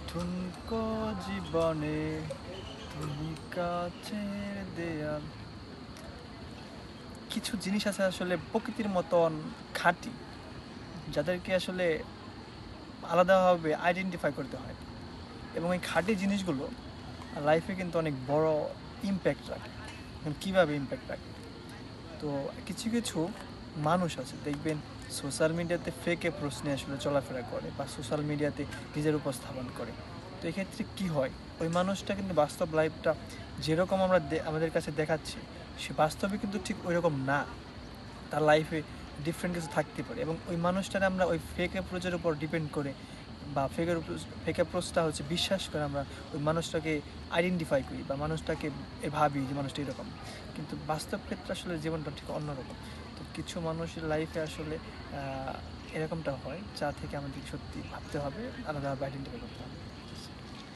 ঠুনকো জীবনে তুমি কাছের দেয়াল। কিছু জিনিস আছে আসলে প্রকৃতির মতন খাঁটি, যাদেরকে আসলে আলাদাভাবে আইডেন্টিফাই করতে হয়, এবং এই খাঁটি জিনিসগুলো লাইফে কিন্তু অনেক বড় ইম্প্যাক্ট রাখে। কীভাবে ইম্প্যাক্ট রাখে? তো কিছু কিছু মানুষ আছে দেখবেন সোশ্যাল মিডিয়াতে ফেক অ্যাপ্রোচ নিয়ে আসলে চলাফেরা করে বা সোশ্যাল মিডিয়াতে নিজের উপস্থাপন করে। তো এক্ষেত্রে কি হয়, ওই মানুষটা কিন্তু বাস্তব লাইফটা যেরকম আমরা আমাদের কাছে দেখাচ্ছি, সে বাস্তবে কিন্তু ঠিক ওই রকম না। তার লাইফে ডিফারেন্ট কিছু থাকতে পারে, এবং ওই মানুষটাকে আমরা ওই ফেক অ্যাপ্রোচের উপর ডিপেন্ড করে বা ফেক অ্যাপ্রোচটা হচ্ছে বিশ্বাস করে আমরা ওই মানুষটাকে আইডেন্টিফাই করি বা মানুষটাকে ভাবি যে মানুষটা এরকম, কিন্তু বাস্তব ক্ষেত্রে আসলে জীবনটা ঠিক অন্যরকম। তো কিছু মানুষের লাইফে আসলে এরকমটা হয়, যা থেকে আমাদের সত্যি ভাবতে হবে, আলাদাভাবে আইডেন্টিফাই করতে হবে।